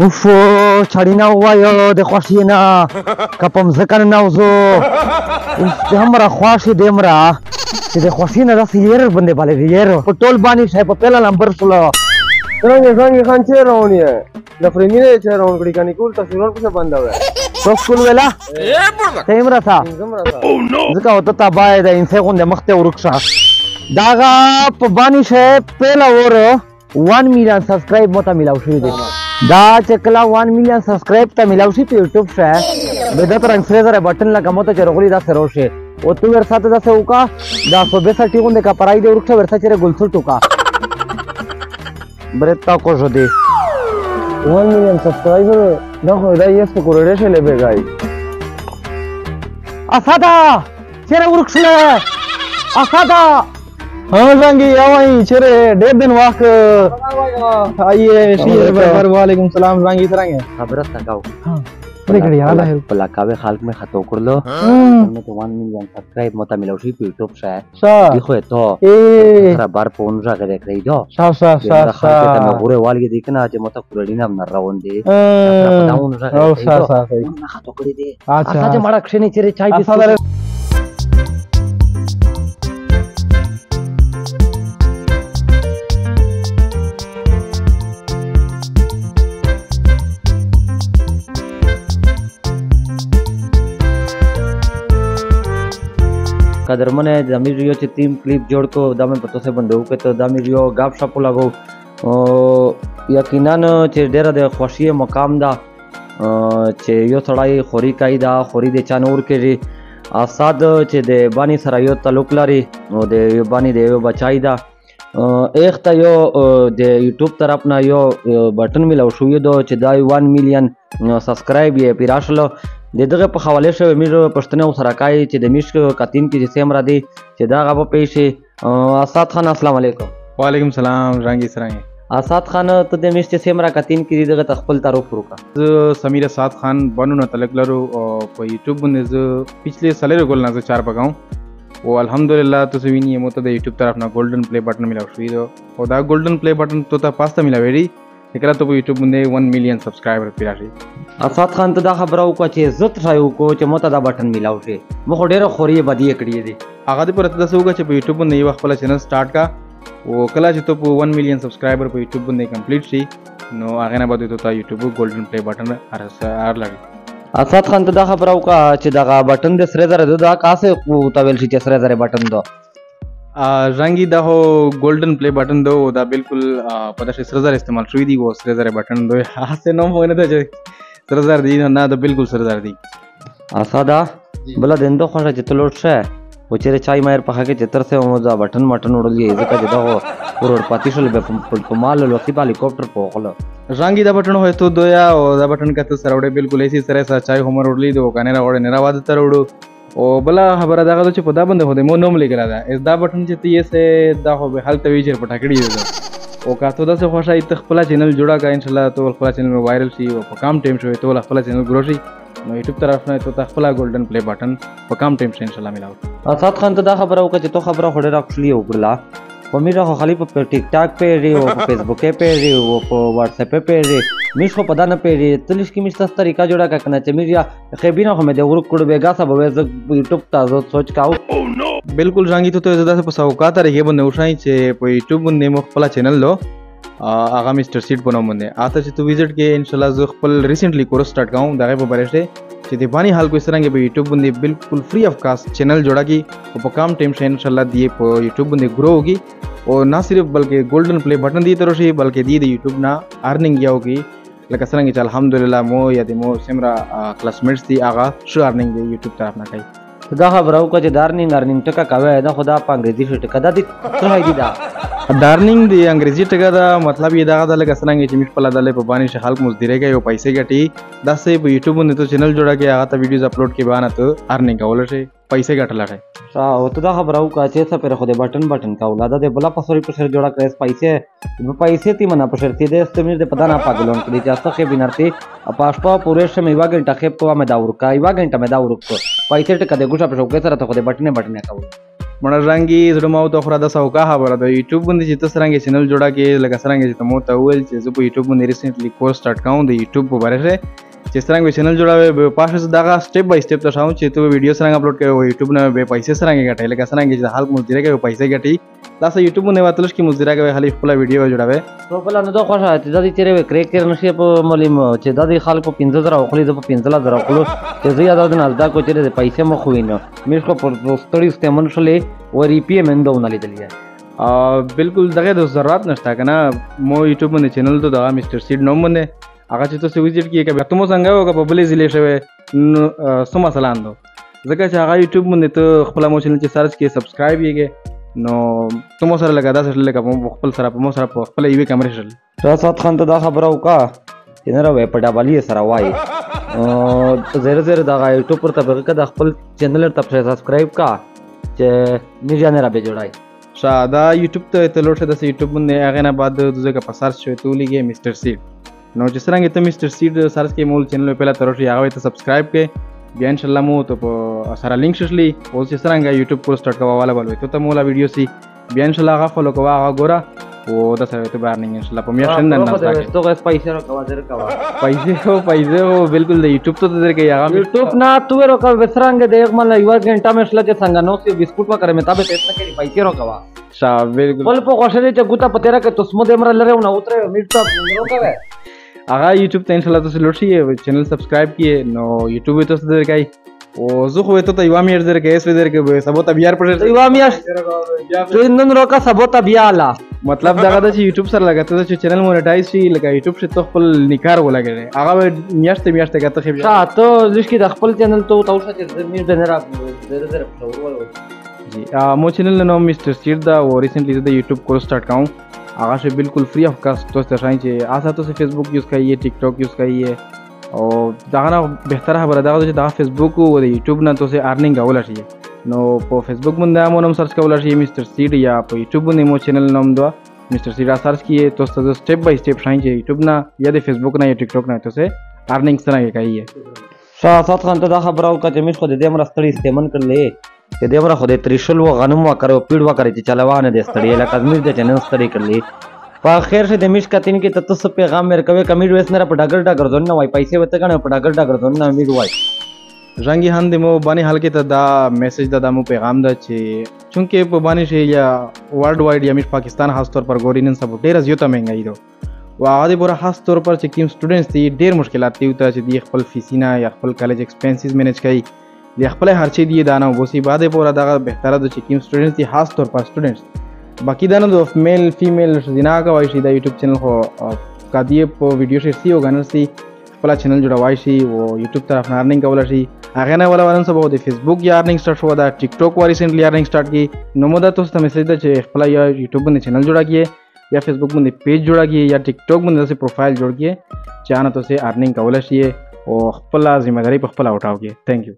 اوف چړینا وایو د خوښي نه کپم ځکه نه وزو همرا خواشي دیمرا چې د خوښي نه داسې ير باندې بالي ير په ټول باندې شای په پهلا نمبر سره څنګه خان چې رواني د فرمینه چې روان کړی کني کول تصویرون په باندې وای تو سکول ویلا تیمرا تھا ځکه وته تا باید د انسه غونډه مخته ورکشه داغه په باندې شای پهلا ور 1 میلیون سبسکرایب مو ته ملاو شوی دی دا چې کله 1 میلیون سبسکرایب ته ملاو شي په یوټیوب شه به دا ترنګ فریزر بٹن لګه مو ته چرغلی دا سره وشه او تو ور ساته دا سوکا دا 162 غونډه کا پرای دی ورکشه ورسا چیرې ګلسو ټوکا برتا کو جو دی 1 میلیون سبسکرایبر دا خو دا یې په کورډه شه لبه گای اسادا چیرې ورکشه اسادا हाँ रंगी आवाई चेरे डेढ़ दिन वाक आइए शेर बरबर वालेकुम सलाम रंगी तरंगे खबरत तकाओ हां देखड़ी याद है पला कावे खालक में खतो करलो हमने तो 1 मिलियन सब्सक्राइब मता मिलाउ शी यूट्यूब से सा दिखो तो सारा बार फोन जा के देख रही दो सा सा सा सा मैं पूरे वाल के देखना आज मता कुरडी ना न रावण दे बताऊं ना सा सा खतो करी दे अच्छा आज मारा क्षणी चेरे चाय बिस्कुट कदरमन है दामिर रियो चे टीम क्लिप जोड़ को दामे पतो से बंदो के तो दामिर रियो गाप शप लगो यकीनन चे डेरा दे खुशी मकाम दा चे यो थोड़ाई खोरी काई दा खोरी दे चानूर के री आसाद चे दे बानी सरा यो तालुक लारी ओ दे यो बानी दे यो बचाई दा एक ता यो दे यूट्यूब तरफ ना यो बटन मिलाव शो यो दो चे दाई 1 मिलियन सब्सक्राइब ये पिराशलो دغه په حواله شوی میر پښتنه سره کای چې د میش کاتین کې جسم را دی چې دا غو پېښه اسات خان السلام علیکم وعلیکم سلام رنگی سرنګ اسات خان ته د میش جسم را کاتین کې دغه تخپل تعارف وکړه سمیر اسات خان بنو نه تلک لرو په یوټیوب باندې ز پچھلے سالے گول نه 4 پکاو او الحمدلله تاسو ویني مو ته د یوټیوب طرف نه ګولډن پلی بٹن ملاو شوی دو او دا ګولډن پلی بٹن تو تا پاسته ملاوي एकरा तो YouTube में 1 मिलियन सब्सक्राइबर पिराशी اسات خان ته دا خبره وکړه چې عزت رايو کو چې مو ته دا بٹن ملاو شي مخ ډیره خوري بدی کړی دي هغه دې پر تاسو وکړه چې په YouTube باندې یو خپل چینل سٹارټ کا او کله چې ته 1 मिलियन سبسکرایبر په YouTube باندې کمپلیټ شي نو هغه نه بده ته YouTube ګولډن پلی بٹن ار لګي اسات خان ته دا خبره وکړه چې دا بٹن د سره زره دا کاسه کو تاویل شي چې سره زره بٹن دو रंगी दा हो गोल्डन प्ले बटन दो दा बिल्कुल पता से सरदार इस्तेमाल शुरू दी वो सरदार बटन दो हाथ से नो होने तो सरदार दी ना तो बिल्कुल सरदार दी आसादा बोला दिन दो खोशा जितलोट से वो चेरे चाय मायर पखा के चित्र से मजा बटन मटन उड़ लिए इजका जदा हो करोड़ पातिशल बे माल लोसी हेलीकॉप्टर पोखलो रंगी दा बटन हो तो दोया और दा बटन का तो सरवड़े बिल्कुल ऐसी तरह सा चाय होमर उड़ ली दो कानेरा ओड़े नेरावाद तरवड़ो ओ बला खबर दागा तो पदा बंद होते मो नोम लेकर आदा इस दा बटन से ये से दा हो बे हाल तवीजर पटाकड़ी दे ओ का तो दा से खोशा इत खपला चैनल जुड़ा का इंशाल्लाह तो खपला चैनल में वायरल सी ओ काम टाइम शो तो खपला चैनल ग्रोसी नो YouTube तरफ ना तो खपला गोल्डन प्ले बटन पर काम टाइम से इंशाल्लाह मिलाओ साथ खान तो दा खबर हो कि तो खबर होड़े रखली होगला वो मेरा खाली पे टिकटॉक पे रे वो फेसबुक पे रे वो व्हाट्सएप पे रे मिस को पता न पे रे तलिश की मिस तरीका जोड़ा का करना चाहिए मिरिया खैबिना हमें दे ग्रुप कुड़ बेगा सब वे YouTube ताजो सोच काओ बिल्कुल रंगी तो ज्यादा से पसाओ का तरीके बंदे उठाई छे पे YouTube बंदे मो खपला चैनल लो आगा मिस्टर सीट बनाओ बंदे आता छे तो विजिट के इंशाल्लाह जो खपल रिसेंटली कोर्स स्टार्ट काऊं दागे पे बरे से चिते पानी हाल को इस तरह के पे YouTube बंदे बिल्कुल फ्री ऑफ कास्ट चैनल जोड़ा की वो काम टाइम से इंशाल्लाह दिए पे YouTube बंदे ग्रो होगी और ना सिर्फ बल्कि गोल्डन प्ले बटन दी तरह से बल्कि दी YouTube ना अर्निंग किया होगी लेकिन सरंगी चल अल्हम्दुलिल्लाह मो या मो सिमरा क्लासमेट्स दी आगा शो अर्निंग दे YouTube तरफ ना कई दा खबराव का दार्निंग अर्निंग टका कावे दा खुदा पा अंग्रेजी से टका दा दी तो दी दा दार्निंग दी अंग्रेजी टका दा मतलब ये दा दा लेकिन सरंगी चिमिट पला दाले पानी से हाल मुजदिरे का यो पैसे गटी 10 से YouTube ने तो चैनल जोड़ा के आगा ता वीडियोस अपलोड के बाना तो अर्निंग का बोले से पैसे गटला है ओ तो दा खबराव का सा पर खुदे बटन का उलादा दे बोला पसोरी पर जोड़ा क्रेस पैसे ती मना पर ती दे इस्तेमिर दे पता ना पागलोन के जास्त के बिनरती पास्पा पूरे से इवा घंटा खेप को में दाउर का इवा घंटा में दाउर को पैसे टका दे गुशा पर के सर तो खुदे बटने का مړه رنګي زړه ما ته خورا د سوکا خبره ده یوټیوب باندې چې تاسو رنګ چینل جوړا کې لکه څنګه چې تمو ته ویل چې زه په یوټیوب باندې ریسنټلی کورس سٹارټ کوم د یوټیوب په باره کې چې څنګه چینل جوړاوي به پاسه دغه سټپ بای سټپ ته شاو چې ته ویډیو څنګه اپلوډ کوي او یوټیوب نه به پیسې څنګه ګټي لکه څنګه چې خلک مزدوري کوي پیسې ګټي تاسو یوټیوب باندې واتلش کې مزدوري کوي خالي خپل ویډیو جوړاوي تو بل نه دوه خوښه چې د دې چیرې کریک کړي نشي په ملیم چې د دې خلکو 15000 او خلی د 15000 خلو چې زه یاد نه دا کو چیرې پیسې مخ وینم مې کو پر ستړي استعمال شلې او ری پی ام اندونه لیدلې بالکل دغه د ضرورت نشته کنه مو یوټیوب باندې چینل ته دا مستر سیډ نوم باندې هغه چې تاسو وزټ کیږئ کبه تاسو څنګه وګه په بلې ضلع شوی سم مثلا اندو ځکه چې هغه یوټیوب باندې ته خپل مو چینل چې سرچ کې سبسکرایب یې نو تاسو سره لګا دا سره لګا خپل سره په مو سره په خپل یوې کیمرې شل شاه خان ته دا خبره وکا چې نه راوي په ډابالي سره وای زره زره دا یوټیوب پر ته د خپل چینل ته سبسکرایب کا چې میډیا نه را به جوړای شاه دا یوټیوب ته تلوشه د یوټیوب باندې هغه نه بعد دغه په سرچ شوی ته لګي مستر سیډ نو چې څنګه ته مستر سیډ سرچ کې مول چینل په پهلا ترشي هغه ته سبسکرایب کې بیا ان شاء الله مو ته په سره لینک شلی او چې څنګه یوټیوب کورس سٹارټ کوه والا بلوي ته مولا ویډیو سي بیا ان شاء الله هغه فالو کوه هغه ګورا او دا سره ته بار نه ان شاء الله په میاشت نن نه تاسو تو غس پیسې راکوا در کوا پیسې او بالکل د یوټیوب ته درکې هغه یوټیوب نه تو روکا وسرانګ د یک مل یو غنټه مې شل چې څنګه نو سی بسکټ وکړه مې تابه ته کې پیسې راکوا شاه بالکل بل په خوشاله چې ګوتا پتیرا کې تاسو مده مر لره نو اتره میټ روکا هغه یوټیوب ته ان شاء الله تاسو لوټ شئ چینل سبسکرایب کیه نو یوټیوب ته تاسو درکای او زه خو ته یو امیر درکې اس درکې سبو ته بیار پړ یو امیر تو نن روکا سبو ته بیا لا مطلب دا چې یوټیوب سره لګاته چې چینل مونټایز شي لکه یوټیوب شه خپل نکار ولګي هغه میاشت کته خې شاه ته لږ کې د خپل چینل ته تاسو چې میر د نه را زره زره پټول جی مو چینل نو مستر سیډ دا او ریسنټلی د یوټیوب کورس سٹارټ کوم هغه شی بالکل فری اف کاسٹ تو ته شاین چې آسا تو فیسبوک یوز کایې ټیک ټاک یوز کایې او دا نه بهتره خبره دا چې دا فیسبوک او د یوټیوب نه تو ارننګ اول شي نو په فیسبوک باندې مو نوم سرچ کول شي مستر سیډ یا په یوټیوب باندې مو چینل نوم دا مستر سیډ سرچ کیه تو سټپ بای سټپ شاین چې یوټیوب نه یا د فیسبوک نه یا ټیک ټاک نه تو ارننګ څنګه کوي شاه خان ته دا خبره وکړه چې مې خو د دې مرستړي استعمال کړلې چې دمره خو د تریشل و غنم و کرو پیډ و کرے چې چلوانه د ستړي لکه زمیر د چنن ستړي کړلې په خیر شه د میش کتین کې تاسو پیغام مې کوي کمیډ ویس نه په ډاګر ډاګر ځون نه وای پیسې وته کنه په ډاګر ډاګر ځون نه امید وای رنگي هان د مو باندې حل کې ته دا میسج دا مو پیغام دا چې چونکه په باندې شي یا ورلد وایډ یا مش پاکستان خاص طور پر ګورینن سب ډیر زیاته مهنګای دو او هغه د پورا خاص طور پر چې کوم سټوډنټس دي ډیر مشکلات دي ته چې د خپل فیسینا یا خپل کالج ایکسپنسز مینج کوي د خپل هرچې دی دانه وسی بعد پورا دغه بهتره د چې کوم سټوډنټس دي خاص طور پر سټوډنټس باقی دانه د میل فیمیل زینا کوي شي د یوټیوب چینل خو کدی په ویډیو شیر سی او غنر سی خپل چینل جوړوي شي او یوټیوب طرف نه ارننګ کول شي هغه نه ولا ورن سبا د فیسبوک یا ارننګ سٹارټ شو دا ټیک ټاک وا ریسنټلی ارننګ سٹارټ کی نو مودا تاسو ته میسج ده چې خپل یا یوټیوب باندې چینل جوړا کیه یا فیسبوک باندې پیج جوړا کیه یا ټیک ټاک باندې سه پروفایل جوړ کیه چانه تاسو ارننګ کول شي او خپل ذمہ داری په خپل اٹھاو کیه تھینک یو